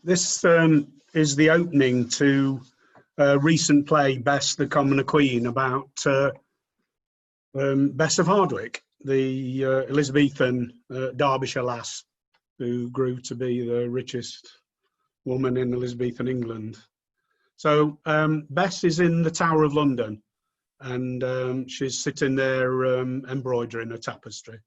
This is the opening to a recent play, Bess the Commoner Queen, about Bess of Hardwick, the Elizabethan Derbyshire lass who grew to be the richest woman in Elizabethan England. So Bess is in the Tower of London, and she's sitting there embroidering a tapestry.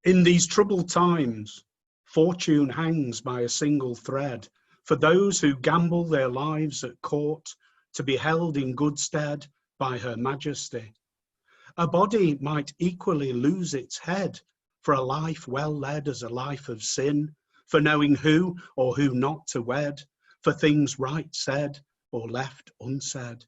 In these troubled times, fortune hangs by a single thread for those who gamble their lives at court to be held in good stead by her majesty. A body might equally lose its head for a life well led as a life of sin, for knowing who or who not to wed, for things right said or left unsaid.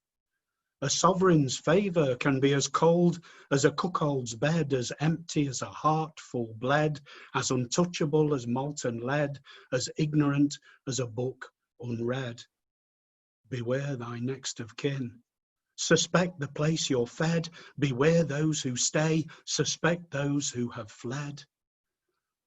A sovereign's favour can be as cold as a cuckold's bed, as empty as a heart full bled, as untouchable as molten lead, as ignorant as a book unread. Beware thy next of kin. Suspect the place you're fed. Beware those who stay. Suspect those who have fled.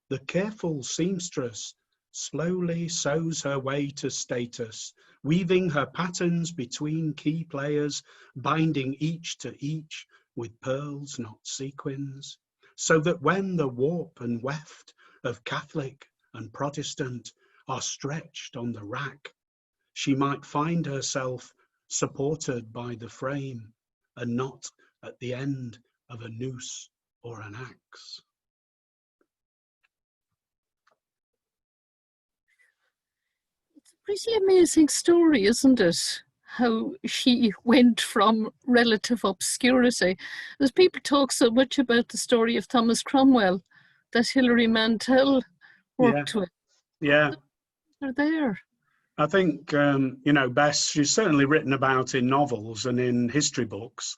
The careful seamstress slowly sews her way to status, weaving her patterns between key players, binding each to each with pearls, not sequins, so that when the warp and weft of Catholic and Protestant are stretched on the rack, she might find herself supported by the frame and not at the end of a noose or an axe. Pretty amazing story, isn't it? How she went from relative obscurity. As people talk so much about the story of Thomas Cromwell that Hilary Mantel worked with. Yeah. They're there. I think, you know, Bess, she's certainly written about in novels and in history books,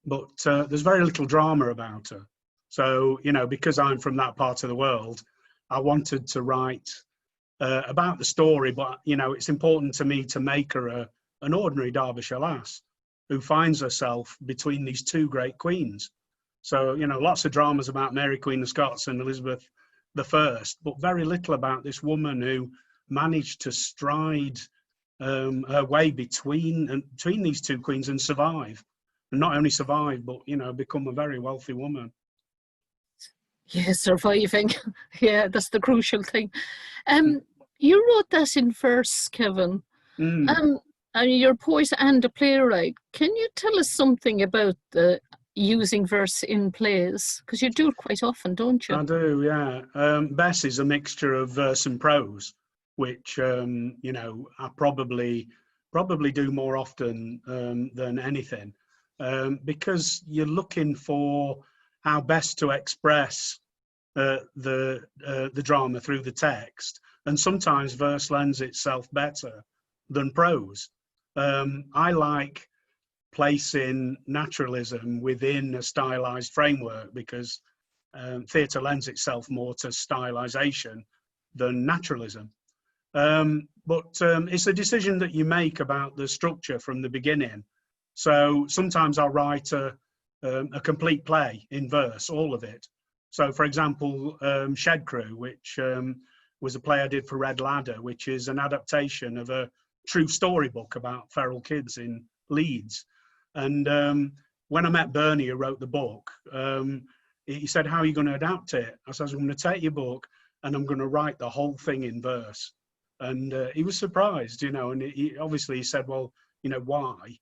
but there's very little drama about her. So, you know, because I'm from that part of the world, I wanted to write about the story, but you know, it's important to me to make her an ordinary Derbyshire lass who finds herself between these two great queens. So, you know, lots of dramas about Mary Queen of Scots and Elizabeth I, but very little about this woman who managed to stride her way between these two queens and survive, and not only survive, but you know, become a very wealthy woman. Yeah, surviving. Yeah, that's the crucial thing. You wrote that in verse, Kevin. And you're a poet and a playwright. Can you tell us something about using verse in plays? Because you do it quite often, don't you? I do, yeah. Bess is a mixture of verse and prose, which you know, I probably do more often than anything, because you're looking for how best to express the drama through the text, and sometimes verse lends itself better than prose. I like placing naturalism within a stylized framework because theatre lends itself more to stylization than naturalism. But it's a decision that you make about the structure from the beginning. So sometimes I'll write a complete play in verse, all of it. So, for example, Shed Crew, which was a play I did for Red Ladder, which is an adaptation of a true storybook about feral kids in Leeds. And when I met Bernie, who wrote the book, he said, "How are you going to adapt it?" I said, "I'm going to take your book and I'm going to write the whole thing in verse." And he was surprised, you know, and he obviously said, "Well, you know, why?"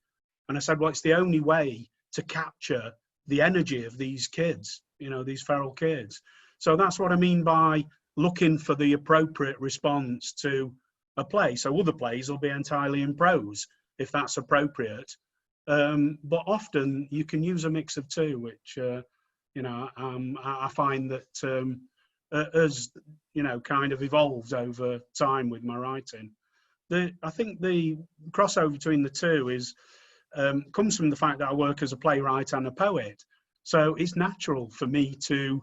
And I said, "Well, it's the only way to capture the energy of these kids, you know, these feral kids." So that's what I mean by looking for the appropriate response to a play. So other plays will be entirely in prose, if that's appropriate. But often you can use a mix of two, which, you know, I find that has, you know, kind of evolved over time with my writing. I think the crossover between the two is comes from the fact that I work as a playwright and a poet. So it's natural for me to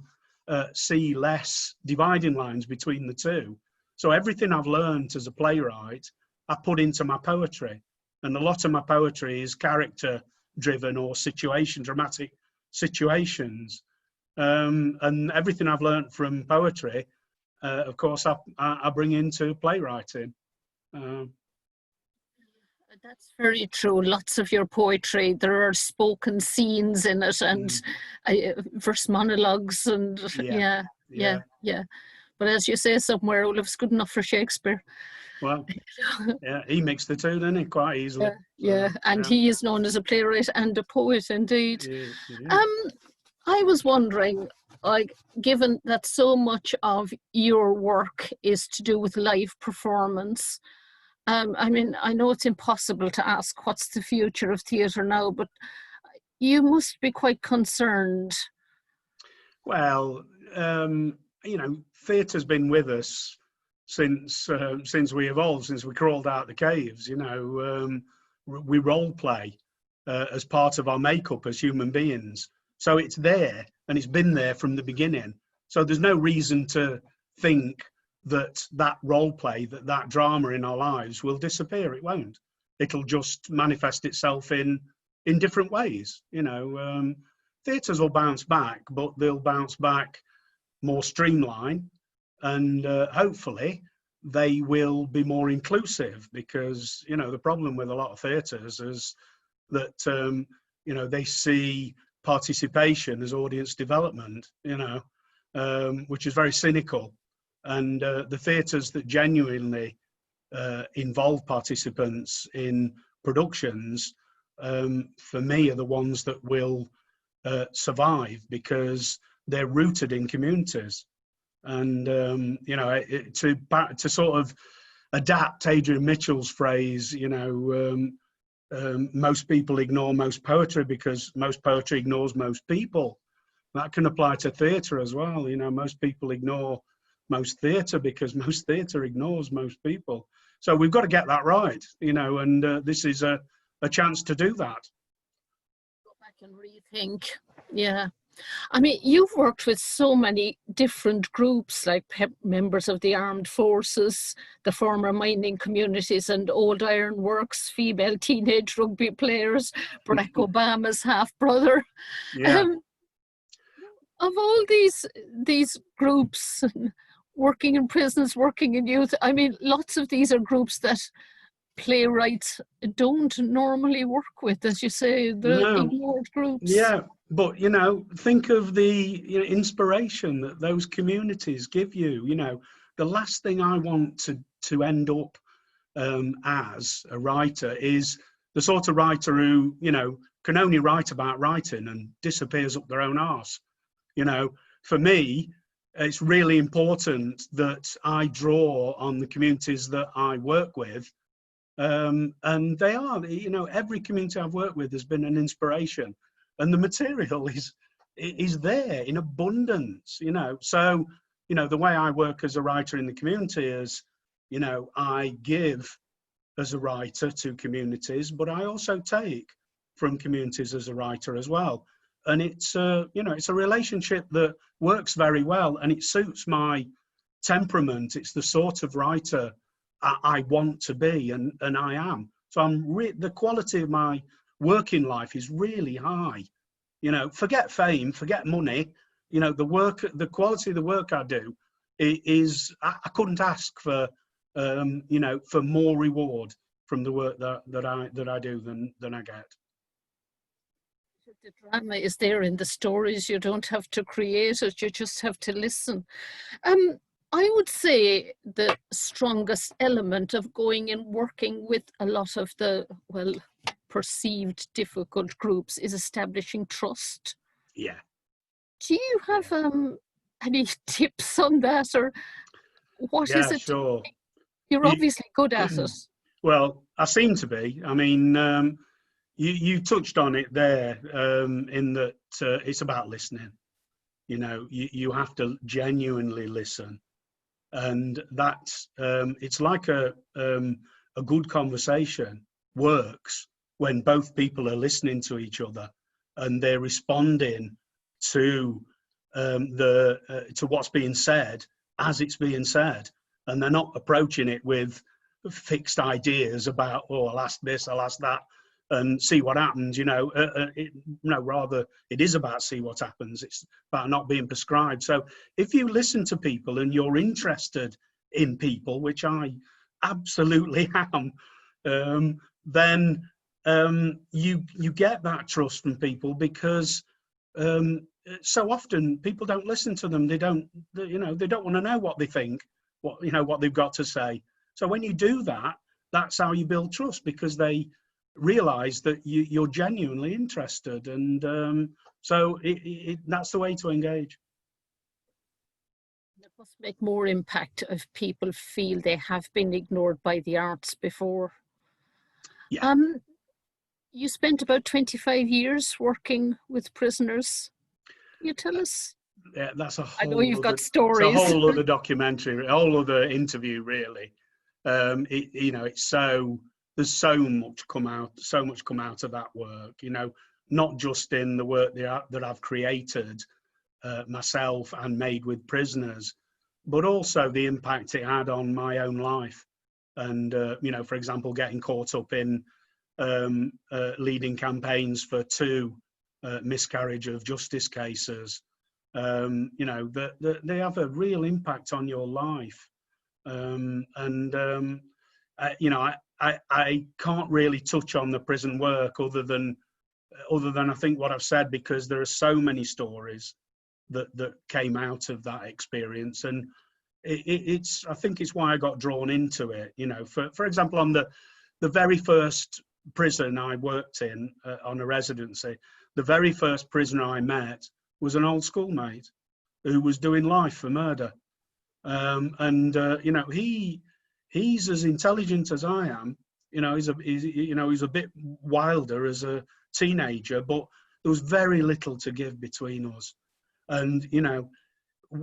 see less dividing lines between the two. So everything I've learned as a playwright, I put into my poetry. And a lot of my poetry is character driven or dramatic situations. And everything I've learned from poetry, of course, I bring into playwriting. That's very true. Lots of your poetry, there are spoken scenes in it, and verse monologues, and yeah. But as you say somewhere, well, it's good enough for Shakespeare. Well, yeah, he mixed the two, didn't he, quite easily. And he is known as a playwright and a poet, indeed. I was wondering, like, given that so much of your work is to do with live performance, I mean, I know it's impossible to ask what's the future of theatre now, but you must be quite concerned. Well, you know, theatre's been with us since we evolved, since we crawled out the caves. You know, we role play as part of our makeup as human beings, so it's there and it's been there from the beginning. So there's no reason to think that role play, that drama in our lives will disappear. It won't. It'll just manifest itself in different ways. You know, theatres will bounce back, but they'll bounce back more streamlined, and hopefully they will be more inclusive, because, you know, the problem with a lot of theatres is that, you know, they see participation as audience development, you know, which is very cynical. And the theatres that genuinely involve participants in productions, for me, are the ones that will survive, because they're rooted in communities. And you know, to sort of adapt Adrian Mitchell's phrase, you know, most people ignore most poetry because most poetry ignores most people. That can apply to theatre as well. You know, most people ignore most theatre because most theatre ignores most people. So we've got to get that right, you know, and this is a chance to do that. Go back and rethink. Yeah. I mean, you've worked with so many different groups, like members of the armed forces, the former mining communities and old iron works, female teenage rugby players, Barack Obama's half-brother. Yeah. Of all these groups, working in prisons, working in youth, I mean, lots of these are groups that playwrights don't normally work with, as you say, the ignored groups. Yeah, but, you know, think of the, you know, inspiration that those communities give you. You know, the last thing I want to end up as a writer is the sort of writer who, you know, can only write about writing and disappears up their own arse. You know, for me, it's really important that I draw on the communities that I work with. And they are, you know, every community I've worked with has been an inspiration, and the material is there in abundance, you know. So, you know, the way I work as a writer in the community is, you know, I give as a writer to communities, but I also take from communities as a writer as well. And it's you know, it's a relationship that works very well, and it suits my temperament. It's the sort of writer I want to be, and I am. So the quality of my working life is really high. You know, forget fame, forget money. You know, the quality of the work I do is I couldn't ask for you know, for more reward from the work that I do than I get. The drama is there in the stories. You don't have to create it, you just have to listen. I would say the strongest element of going and working with a lot of the, well, perceived difficult groups is establishing trust. Yeah. Do you have any tips on that, or what is it? Sure. You're obviously good at it. Well, I seem to be. I mean, you touched on it there, in that it's about listening. You know, you have to genuinely listen. And that's it's like a good conversation works when both people are listening to each other and they're responding to to what's being said as it's being said, and they're not approaching it with fixed ideas about, oh, I'll ask this, I'll ask that. and see what happens, rather it is about see what happens. It's about not being prescribed. So if you listen to people and you're interested in people, which I absolutely am, then you get that trust from people, because so often people don't listen to them. They don't want to know what they think, what they've got to say. So when you do that, that's how you build trust, because they realize that you're genuinely interested, and so that's the way to engage. It must make more impact if people feel they have been ignored by the arts before. Yeah. You spent about 25 years working with prisoners. Can you tell us? Yeah, that's a whole. I know you've got stories. It's a whole other documentary, a whole other interview, really. It's so, there's so much come out of that work. Not just in the work that I've created myself and made with prisoners, but also the impact it had on my own life. And for example, getting caught up in leading campaigns for 2 miscarriage of justice cases. They have a real impact on your life. I can't really touch on the prison work other than I think what I've said, because there are so many stories that came out of that experience, and I think it's why I got drawn into it. For example, on the very first prison I worked in on a residency, the very first prisoner I met was an old schoolmate who was doing life for murder. He's as intelligent as I am. He's a bit wilder as a teenager, but there was very little to give between us. And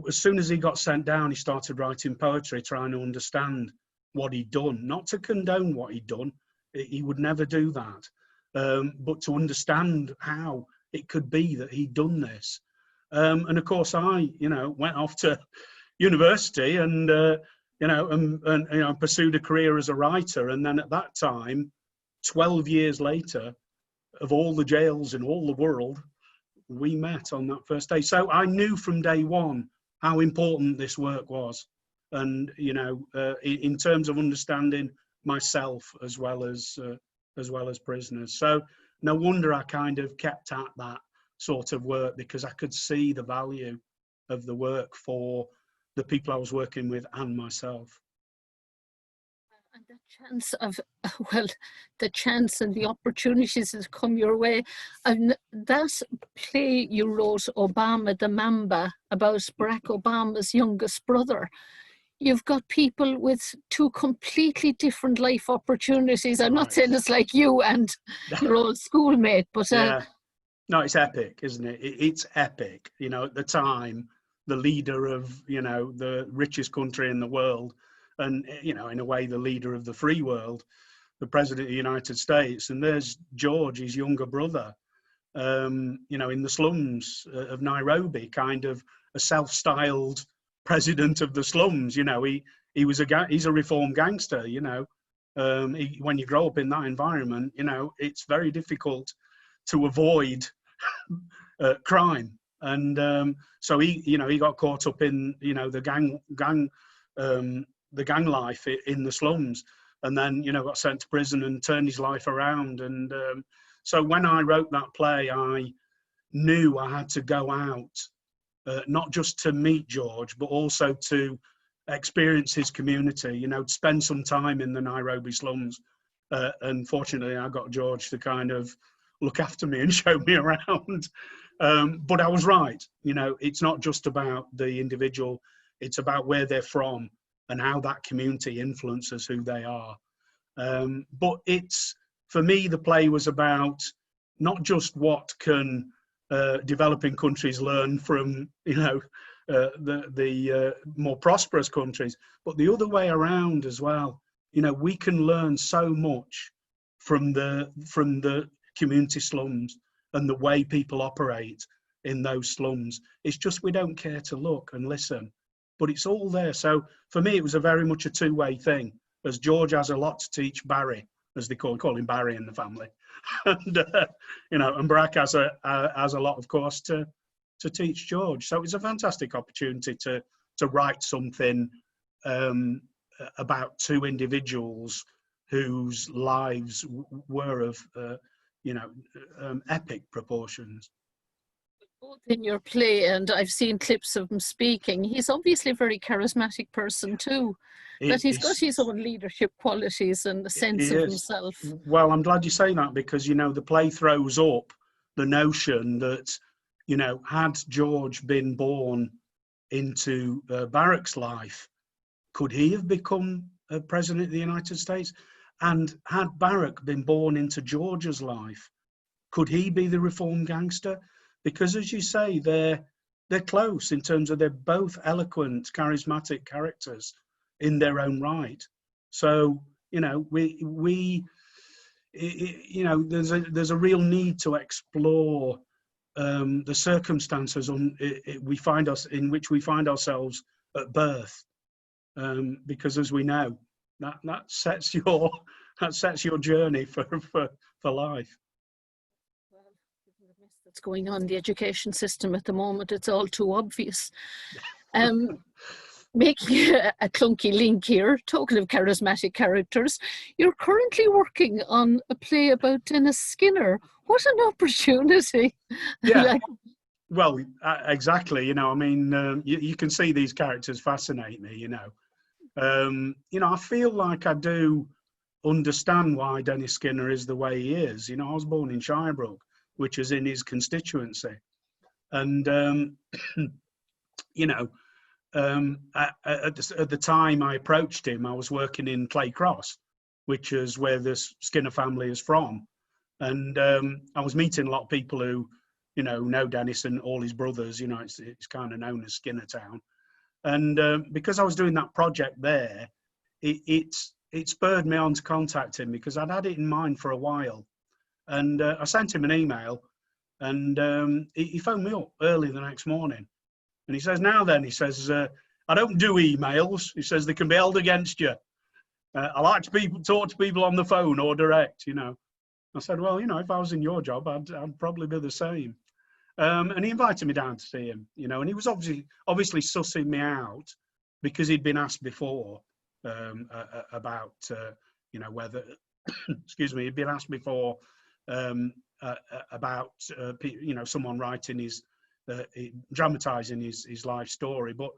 as soon as he got sent down, he started writing poetry, trying to understand what he'd done, not to condone what he'd done. He would never do that, but to understand how it could be that he'd done this. And of course, I went off to university and pursued a career as a writer. And then at that time, 12 years later, of all the jails in all the world, we met on that first day. So I knew from day one how important this work was, and in terms of understanding myself as well as prisoners. So no wonder I kind of kept at that sort of work, because I could see the value of the work for the people I was working with and myself. And the chance and the opportunities that come your way. And that play you wrote, Obama the Mamba, about Barack Obama's youngest brother. You've got people with 2 completely different life opportunities. I'm not saying it's like you and your old schoolmate, but yeah. No, it's epic, isn't it? It's epic. At the time, the leader of the richest country in the world, and in a way the leader of the free world, the president of the United States, and there's George, his younger brother, in the slums of Nairobi, kind of a self-styled president of the slums. He's a reformed gangster. When you grow up in that environment, it's very difficult to avoid crime, and so he got caught up in the gang life in the slums, and then got sent to prison and turned his life around. And so when I wrote that play, I knew I had to go out, not just to meet George, but also to experience his community, spend some time in the Nairobi slums. And fortunately, I got George to kind of look after me and show me around. But I was right. It's not just about the individual, it's about where they're from and how that community influences who they are. But for me, the play was about not just what can developing countries learn from, the more prosperous countries, but the other way around as well. We can learn so much from the community slums and the way people operate in those slums. It's just we don't care to look and listen, but it's all there. So for me, it was very much a 2-way thing, as George has a lot to teach Barry as they call him Barry in the family. And you know, and Barack has a lot, of course, to teach George. So it's a fantastic opportunity to write something about two individuals whose lives were of you know, epic proportions. Both in your play, and I've seen clips of him speaking, he's obviously a very charismatic person too. But he's got his own leadership qualities and a sense of himself. Well, I'm glad you say that, because, you know, the play throws up the notion that, you know, had George been born into Barack's life, could he have become president of the United States? And had Barack been born into George's life, could he be the reformed gangster? Because, as you say, they're close in terms of they're both eloquent, charismatic characters in their own right. So, you know, we you know, there's a real need to explore the circumstances in which we find ourselves at birth, because, as we know, that sets your journey for life. That's going on in the education system at the moment, it's all too obvious. Making a clunky link here, talking of charismatic characters, you're currently working on a play about Dennis Skinner. What an opportunity. Yeah. Well, exactly. You know, I mean, you can see these characters fascinate me, you know. You know, I feel like I do understand why Dennis Skinner is the way he is. You know, I was born in Shirebrook, which is in his constituency. And, you know, at the time I approached him, I was working in Clay Cross, which is where this Skinner family is from. And I was meeting a lot of people who, you know Dennis and all his brothers. You know, it's kind of known as Skinner Town. And because I was doing that project there, it spurred me on to contact him, because I'd had it in mind for a while. And I sent him an email, and he phoned me up early the next morning. And he says, now then, he says, I don't do emails. He says, they can be held against you. I like to talk to people on the phone or direct, you know. I said, well, you know, if I was in your job, I'd probably be the same. And he invited me down to see him, you know, and he was obviously sussing me out, because he'd been asked before about, you know, whether, excuse me, he'd been asked before about, you know, someone writing dramatising his life story. But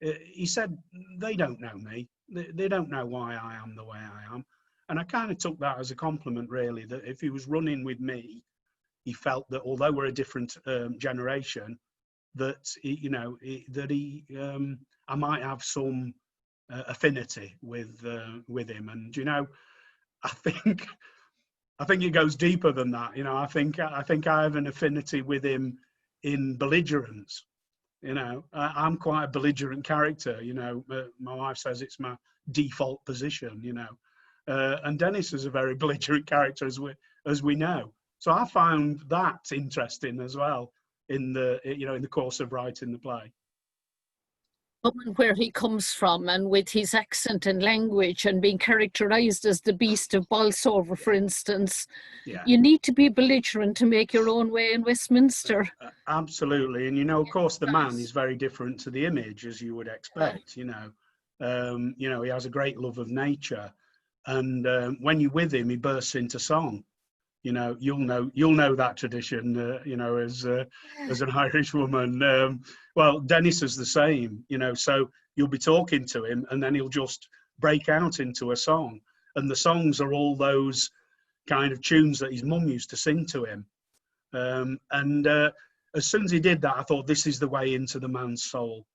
he said, they don't know me. They don't know why I am the way I am. And I kind of took that as a compliment, really, that if he was running with me, he felt that although we're a different generation, that I might have some affinity with him. And, you know, I think it goes deeper than that. You know, I think I have an affinity with him in belligerence. You know, I'm quite a belligerent character. You know, my wife says it's my default position. You know, and Dennis is a very belligerent character, as we know. So I found that interesting as well in the course of writing the play. Where he comes from, and with his accent and language, and being characterized as the Beast of Bolsover, for instance, you need to be belligerent to make your own way in Westminster. Absolutely. And, you know, of course, the man is very different to the image, as you would expect. You know, he has a great love of nature, and when you're with him, he bursts into song. You know, you'll know that tradition, you know, as an Irish woman. Well, Dennis is the same, you know, so you'll be talking to him, and then he'll just break out into a song. And the songs are all those kind of tunes that his mum used to sing to him. And as soon as he did that, I thought, this is the way into the man's soul,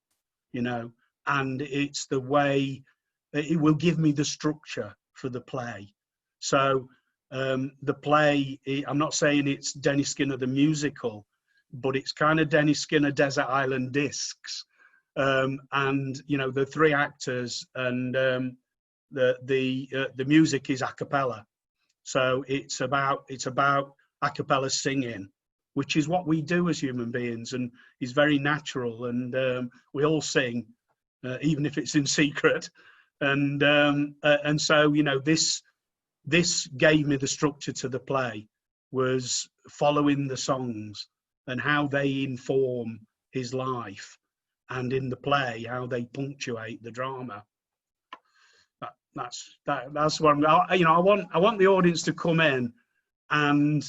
you know, and it's the way it will give me the structure for the play. So the play, I'm not saying it's Dennis Skinner the musical, but it's kind of Dennis Skinner Desert Island Discs, and you know, the three actors, and the music is a cappella. So it's about a cappella singing, which is what we do as human beings, and is very natural, and we all sing, even if it's in secret, and so, you know, this this gave me the structure to the play, was following the songs and how they inform his life, and in the play how they punctuate the drama. That's what I want the audience to come in and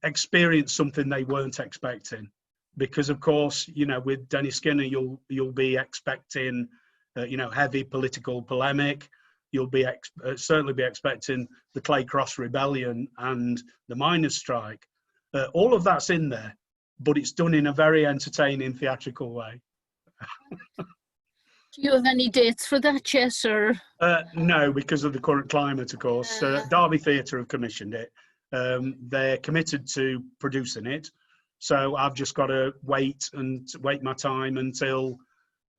experience something they weren't expecting, because of course, with Dennis Skinner, you'll be expecting heavy political polemic. You'll be certainly be expecting the Clay Cross Rebellion and the miners' strike. All of that's in there, but it's done in a very entertaining theatrical way. Do you have any dates for that, yes, or? No, because of the current climate, of course. Derby Theatre have commissioned it. They're committed to producing it, so I've just got to wait my time until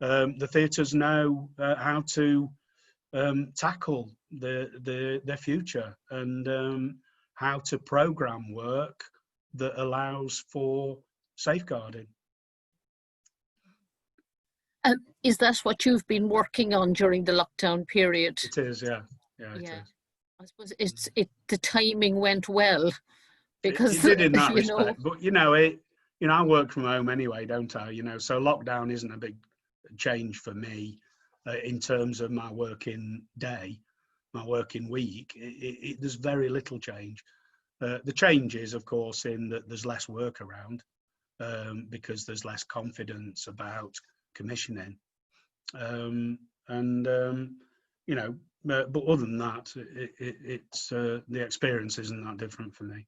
the theatres know how to tackle their future, and how to program work that allows for safeguarding. Is that what you've been working on during the lockdown period? It is, yeah. It is. I suppose the timing went well, because it did in that respect. But I work from home anyway, don't I? So lockdown isn't a big change for me in terms of my working day, my working week. There's very little change. The change is, of course, in that there's less work around, because there's less confidence about commissioning, but other than that, it's the experience isn't that different for me.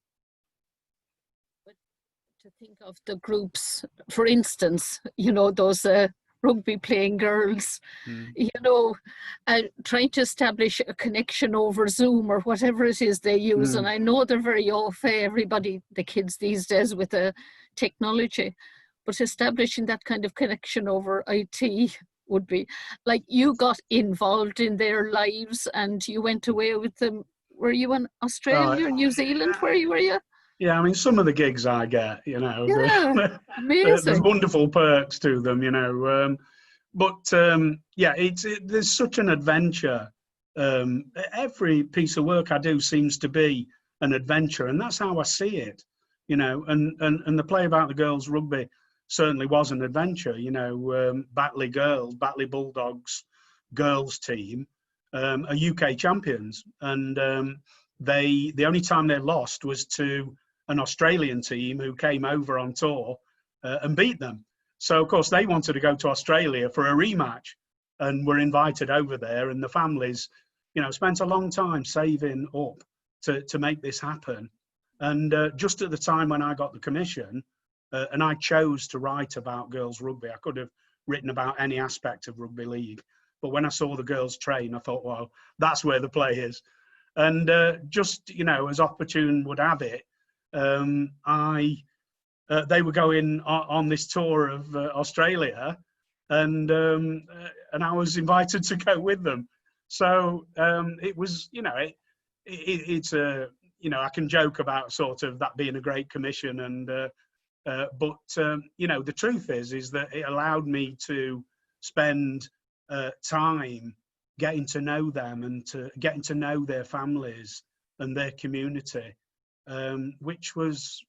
But to think of the groups, for instance, those rugby playing girls, trying to establish a connection over Zoom or whatever it is they use. And I know they're very au fait, everybody, the kids these days, with the technology, but establishing that kind of connection over IT would be, like, you got involved in their lives and you went away with them. Were you in Australia or New Zealand? Where were you? Yeah, I mean, some of the gigs I get, Yeah, amazing. There's wonderful perks to them, there's such an adventure. Every piece of work I do seems to be an adventure, and that's how I see it, and the play about the girls' rugby certainly was an adventure. Batley Bulldogs girls team are UK champions, and the only time they lost was to an Australian team who came over on tour and beat them. So of course they wanted to go to Australia for a rematch, and were invited over there, and the families spent a long time saving up to make this happen. And just at the time when I got the commission, and I chose to write about girls rugby. I could have written about any aspect of rugby league, but when I saw the girls train, I thought, well, that's where the play is. And as opportune would have it, they were going on this tour of Australia, and I was invited to go with them. So it was, it's a, I can joke about sort of that being a great commission, and but the truth is that it allowed me to spend time getting to know them, and to getting to know their families and their community, which was,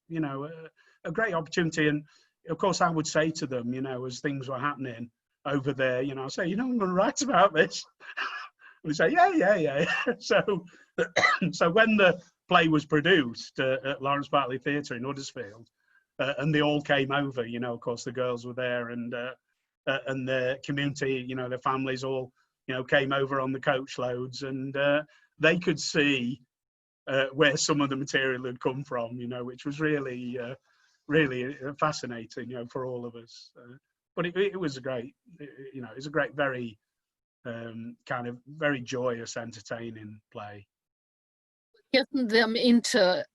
a great opportunity. And of course I would say to them, as things were happening over there, I say, I'm going to write about this. We say, yeah. So when the play was produced at Lawrence Bartley Theatre in Huddersfield, and they all came over, of course the girls were there, and the community, their families all, came over on the coach loads, and they could see where some of the material had come from, which was really, really fascinating, for all of us. But it was a great, it was a great, very kind of very joyous, entertaining play. Getting them into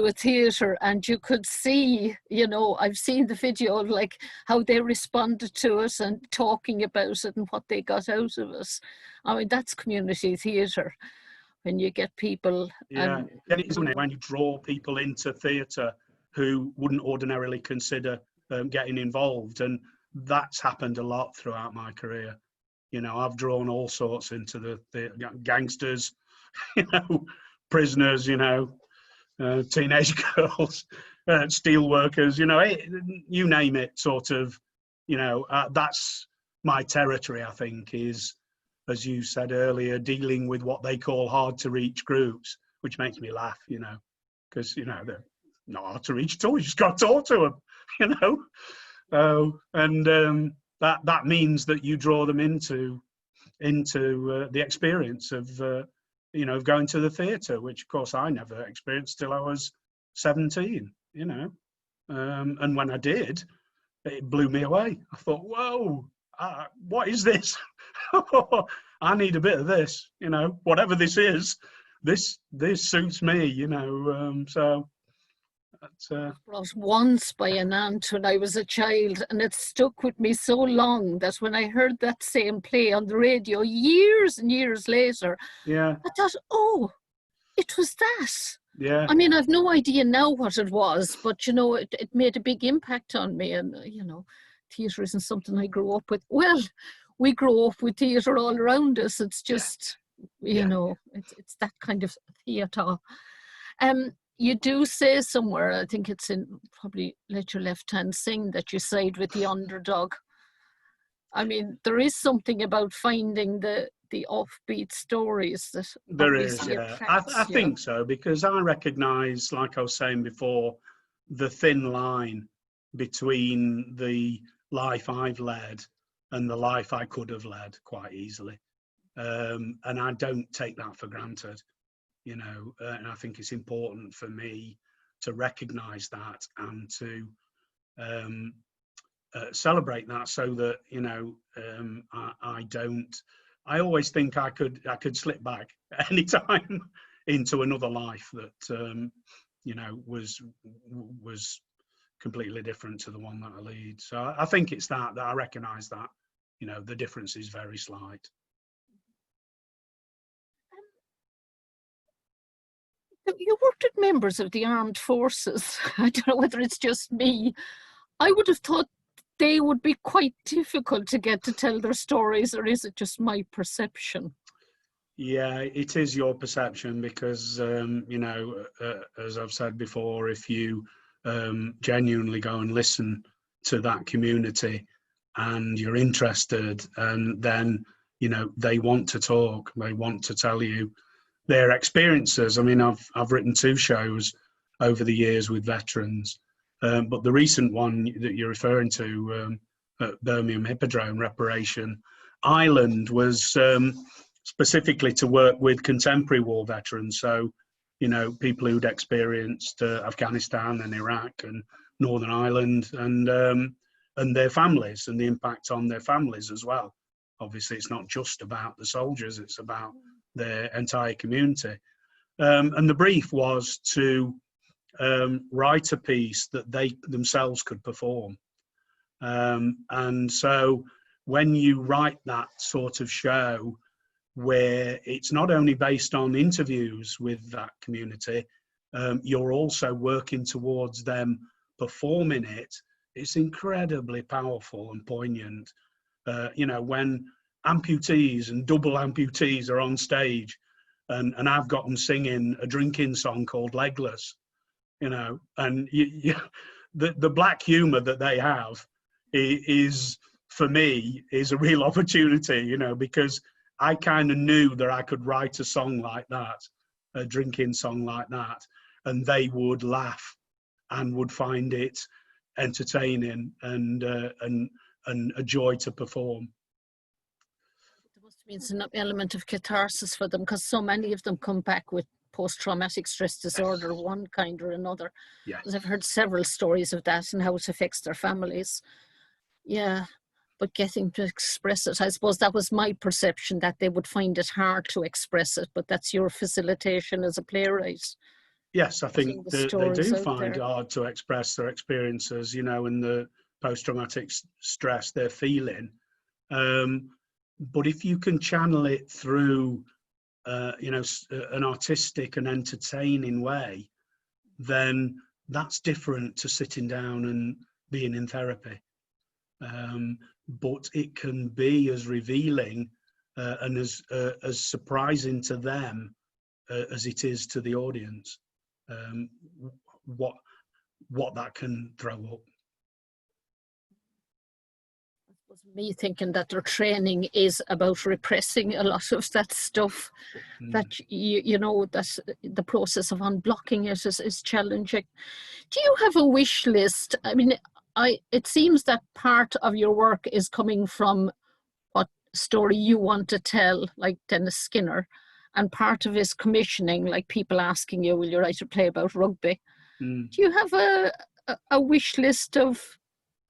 a theatre, and you could see, I've seen the video, like how they responded to it and talking about it and what they got out of it. I mean, that's community theatre, when you get people. Yeah, when you draw people into theatre who wouldn't ordinarily consider getting involved, and that's happened a lot throughout my career. I've drawn all sorts into the gangsters, prisoners, teenage girls, steel workers, you name it, sort of, that's my territory, I think, is, as you said earlier, dealing with what they call hard to reach groups, which makes me laugh, because, they're not hard to reach at all. You just got to talk to them, and that means that you draw them into the experience of, of going to the theatre, which of course I never experienced till I was 17, and when I did, it blew me away. I thought, whoa, what is this? I need a bit of this, whatever this is, this suits me, so that's I was brought once by an aunt when I was a child, and it stuck with me so long that when I heard that same play on the radio years and years later, yeah, I thought, oh, it was that. Yeah. I mean, I've no idea now what it was, but it made a big impact on me. And theatre isn't something I grew up with. Well, we grow up with theatre all around us. It's just, it's that kind of theatre. You do say somewhere, I think it's in probably Let Your Left Hand Sing, that you side with the underdog. I mean, there is something about finding the offbeat stories that there is, yeah. I think so, because I recognise, like I was saying before, the thin line between the life I've led and the life I could have led quite easily, and I don't take that for granted, and I think it's important for me to recognise that and to celebrate that, so that I don't. I always think I could slip back at any time into another life that was completely different to the one that I lead. So I think it's that I recognise that the difference is very slight. You worked with members of the armed forces. I don't know whether it's just me. I would have thought they would be quite difficult to get to tell their stories, or is it just my perception? Yeah, it is your perception, because as I've said before, if you genuinely go and listen to that community and you're interested, and then they want to talk, they want to tell you their experiences. I mean, I've written 2 shows over the years with veterans. But the recent one that you're referring to, at Birmingham Hippodrome, Reparation Island, was specifically to work with contemporary war veterans. So, people who'd experienced Afghanistan and Iraq and Northern Ireland, and their families, and the impact on their families as well. Obviously, it's not just about the soldiers; it's about their entire community. And the brief was to write a piece that they themselves could perform. And so when you write that sort of show, where it's not only based on interviews with that community, you're also working towards them performing it, it's incredibly powerful and poignant. When amputees and double amputees are on stage, and I've got them singing a drinking song called Legless, and the black humor that they have is, for me, is a real opportunity, because I kind of knew that I could write a song like that, a drinking song like that, and they would laugh and would find it entertaining and a joy to perform. There must have been an element of catharsis for them, because so many of them come back with post-traumatic stress disorder, one kind or another. Yeah. I've heard several stories of that and how it affects their families. Yeah, but getting to express it, I suppose that was my perception, that they would find it hard to express it, but that's your facilitation as a playwright. Yes, I think they do find it hard to express their experiences, and the post-traumatic stress they're feeling. But if you can channel it through an artistic and entertaining way, then that's different to sitting down and being in therapy. But it can be as revealing and as surprising to them as it is to the audience, what that can throw up. Was me thinking that their training is about repressing a lot of that stuff, that you know, that the process of unblocking it is challenging. Do you have a wish list? I mean, it seems that part of your work is coming from what story you want to tell, like Dennis Skinner, and part of is commissioning, like people asking you, will you write a play about rugby? Do you have a wish list of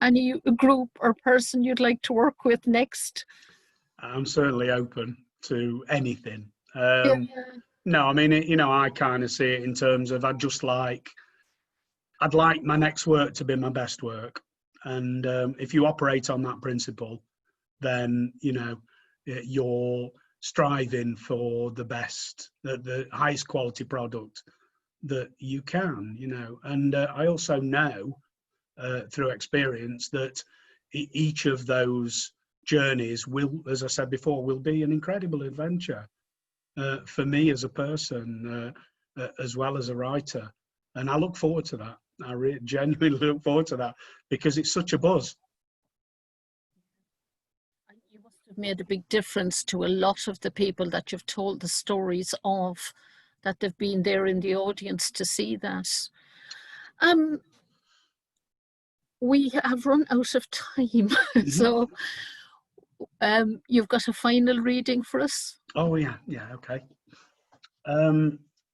any group or person you'd like to work with next? I'm certainly open to anything. Yeah. No, I mean, you know, I kind of see it in terms of I'd like my next work to be my best work. And if you operate on that principle, then, you know, you're striving for the best, the highest quality product that you can, you know. And I also know through experience that each of those journeys will, as I said before, will be an incredible adventure for me as a person, as well as a writer. And I look forward to that. I genuinely look forward to that because it's such a buzz. You must have made a big difference to a lot of the people that you've told the stories of, that they've been there in the audience to see that. We have run out of time, so you've got a final reading for us? Oh yeah, okay.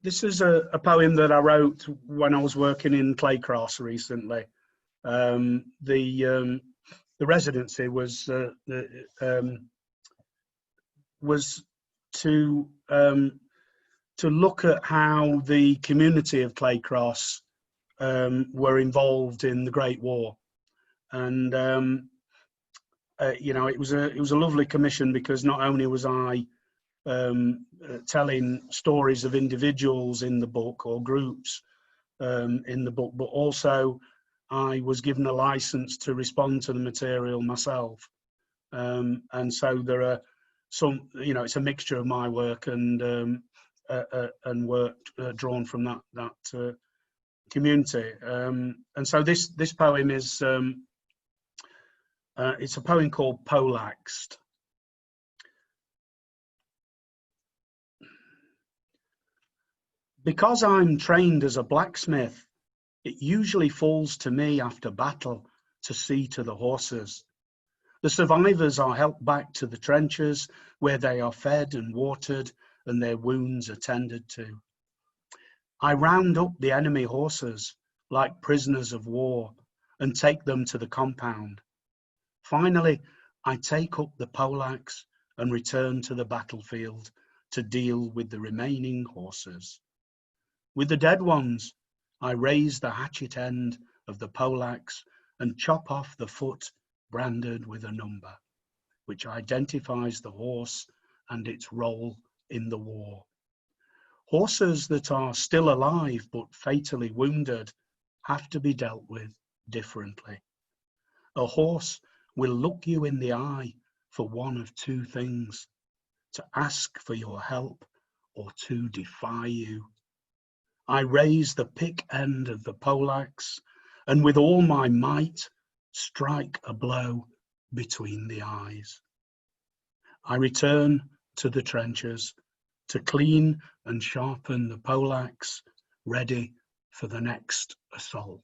This is a poem that I wrote when I was working in Claycross recently. The residency was to look at how the community of Claycross were involved in the Great War, and you know, it was a lovely commission because not only was I telling stories of individuals in the book or groups in the book, but also I was given a license to respond to the material myself, and so there are some, you know, it's a mixture of my work and work drawn from that community, and so this poem is it's a poem called Poleaxed. Because I'm trained as a blacksmith, it usually falls to me after battle to see to the horses. The survivors are helped back to the trenches where they are fed and watered and their wounds attended to. I round up the enemy horses like prisoners of war and take them to the compound. Finally, I take up the poleaxe and return to the battlefield to deal with the remaining horses. With the dead ones, I raise the hatchet end of the poleaxe and chop off the foot branded with a number, which identifies the horse and its role in the war. Horses that are still alive but fatally wounded have to be dealt with differently. A horse will look you in the eye for one of two things: to ask for your help or to defy you. I raise the pick end of the poleaxe and with all my might strike a blow between the eyes. I return to the trenches to clean and sharpen the poleaxe, ready for the next assault.